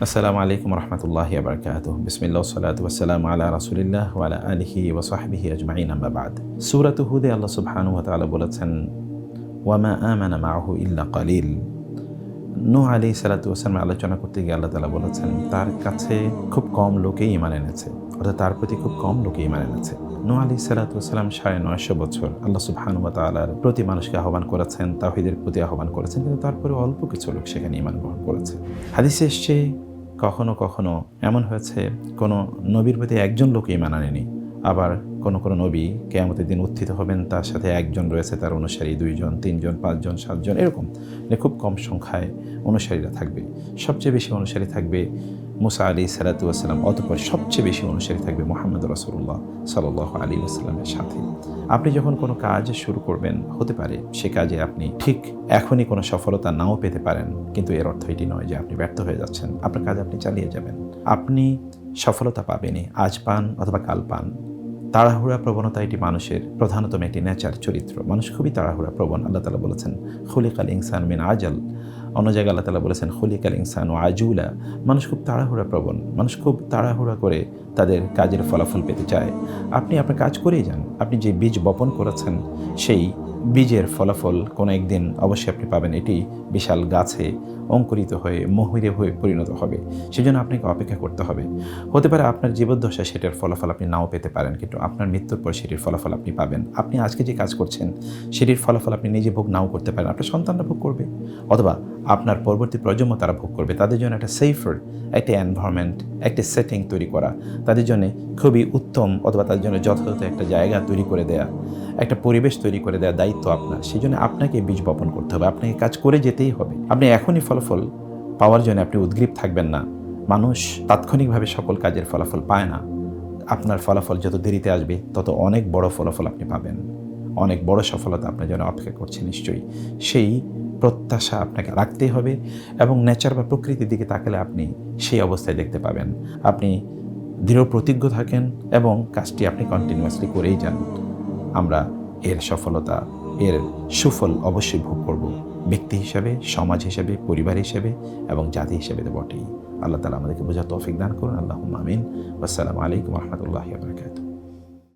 আসসালামু আলাইকুম রহমতুল্লাহি ওয়া বারাকাতুহু। বিসমিল্লাহ ওয়াসসালাতু ওয়াসসালামু আলা রাসূলিল্লাহ ওয়া আলা আলিহি ওয়া সাহবিহি আজমাইন, আম্মা বা'দ। সূরাতুল হুদে আল্লাহ সুবহানাহু ওয়া তাআলা বলেছেন, ওয়া মা আমানা মাআহু ইল্লা কালিল। নূহ আলাইহিস সালাতু ওয়াসসালাম আলোচনা করতে গিয়ে আল্লাহ তাআলা বলেছেন, তার কাছে খুব কম লোকেই ঈমান এনেছে, অর্থাৎ তার প্রতি খুব কম লোকেই ঈমান এনেছে। নূহ আলাইহিস সালাতু ওয়াসসালাম ৯৫০ বছর আল্লাহ সুবহানাহু ওয়া তাআলার প্রতি মানুষকে আহ্বান করেছেন, তাওহীদের প্রতি আহ্বান করেছেন, কিন্তু তারপরে অল্প কিছু লোক সেখানে ঈমান গ্রহণ করেছে। হাদিসে এসছে, কখনো কখনো এমন হয়েছে কোনো নবীর প্রতি একজন লোক ঈমান আনেনি, আবার কোনো কোনো নবী কিয়ামতের দিন উত্থিত হবেন, তার সাথে একজন রয়েছে, তার অনুসারী ২ জন, ৩ জন, ৫ জন, ৭ জন, এরকম খুব কম সংখ্যায় অনুসারীরা থাকবে। সবচেয়ে বেশি অনুসারী থাকবে মুসা আলাইহিস সালাতু ওয়াসসালাম, অতঃপর সবচেয়ে বেশি অনুসারী থাকবে মুহাম্মদ রাসূলুল্লাহ সাল্লাল্লাহু আলাইহি ওয়াসাল্লামের সাথে। আপনি যখন কোনো কাজ শুরু করবেন, হতে পারে সে কাজে আপনি ঠিক এখনই কোনো সফলতা নাও পেতে পারেন, কিন্তু এর অর্থ এটি নয় যে আপনি ব্যর্থ হয়ে যাচ্ছেন। আপনার কাজ আপনি চালিয়ে যাবেন, আপনি সফলতা পাবেনই, আজ পান অথবা কাল পান। তাড়াহুড়া প্রবণতা এটি মানুষের প্রধানতম একটি নেচার, চরিত্র। মানুষ খুবই তাড়াহুড়া প্রবণ। আল্লাহ তাআলা বলেছেন, খুলিকাল ইনসানু মিন আজাল। অন্য জায়গায় আল্লাহ তাআলা বলেছেন, খুলিকাল ইনসানু আজুলা। মানুষ খুব তাড়াহুড়া প্রবণ, মানুষ খুব তাড়াহুড়া করে তাদের কাজের ফলাফল পেতে চায়। আপনি আপনার কাজ করেই যান। আপনি যে বীজ বপন করেছেন, সেই বীজের ফলাফল কোনো একদিন অবশ্যই আপনি পাবেন। এটি বিশাল গাছে অঙ্কুরিত হয়ে মহিরে হয়ে পরিণত হবে। সেজন্য আপনাকে অপেক্ষা করতে হবে। হতে পারে আপনার জীবদ্দশায় সেটার ফলাফল আপনি নাও পেতে পারেন, কিন্তু আপনার মৃত্যুর পর সেটির ফলাফল আপনি পাবেন। আপনি আজকে যে কাজ করছেন, সেটির ফলাফল আপনি নিজে ভোগ নাও করতে পারেন, আপনার সন্তানরা ভোগ করবে, অথবা আপনার পরবর্তী প্রজন্ম তারা ভোগ করবে। তাদের জন্য একটা সেফার, একটা এনভায়রনমেন্ট, একটা সেটিং তৈরি করা, তাদের জন্য খুবই উত্তম অথবা তাদের জন্য যথাযথ একটা জায়গা তৈরি করে দেয়া, একটা পরিবেশ তৈরি করে দেওয়া দায়িত্ব আপনার। সেই জন্য আপনাকে বীজ বপন করতে হবে, আপনাকে কাজ করে যেতেই হবে। আপনি এখনই ফলাফল পাওয়ার জন্য আপনি উদ্গ্রীব থাকবেন না। মানুষ তাৎক্ষণিকভাবে সকল কাজের ফলাফল পায় না। আপনার ফলাফল যত দেরিতে আসবে, তত অনেক বড় ফলাফল আপনি পাবেন, অনেক বড় সফলতা আপনার জন্য অপেক্ষা করছে নিশ্চয়ই। সেই প্রত্যাশা আপনাকে রাখতেই হবে, এবং নেচার বা প্রকৃতির দিকে তাকালে আপনি সেই অবস্থায় দেখতে পাবেন। আপনি দৃঢ় প্রতিজ্ঞ থাকেন এবং কাজটি আপনি কন্টিনিউয়াসলি করেই যান। আমরা এর সফলতা, এর সুফল অবশ্যই ভোগ করব, ব্যক্তি হিসাবে, সমাজ হিসাবে, পরিবার হিসেবে এবং জাতি হিসেবে তো বটেই। আল্লাহ তাআলা আমাদেরকে বোঝার তৌফিক দান করুন। আল্লাহুম্মা আমিন। আসসালামু আলাইকুম ওয়া রাহমাতুল্লাহি ওয়া বারাকাতুহু।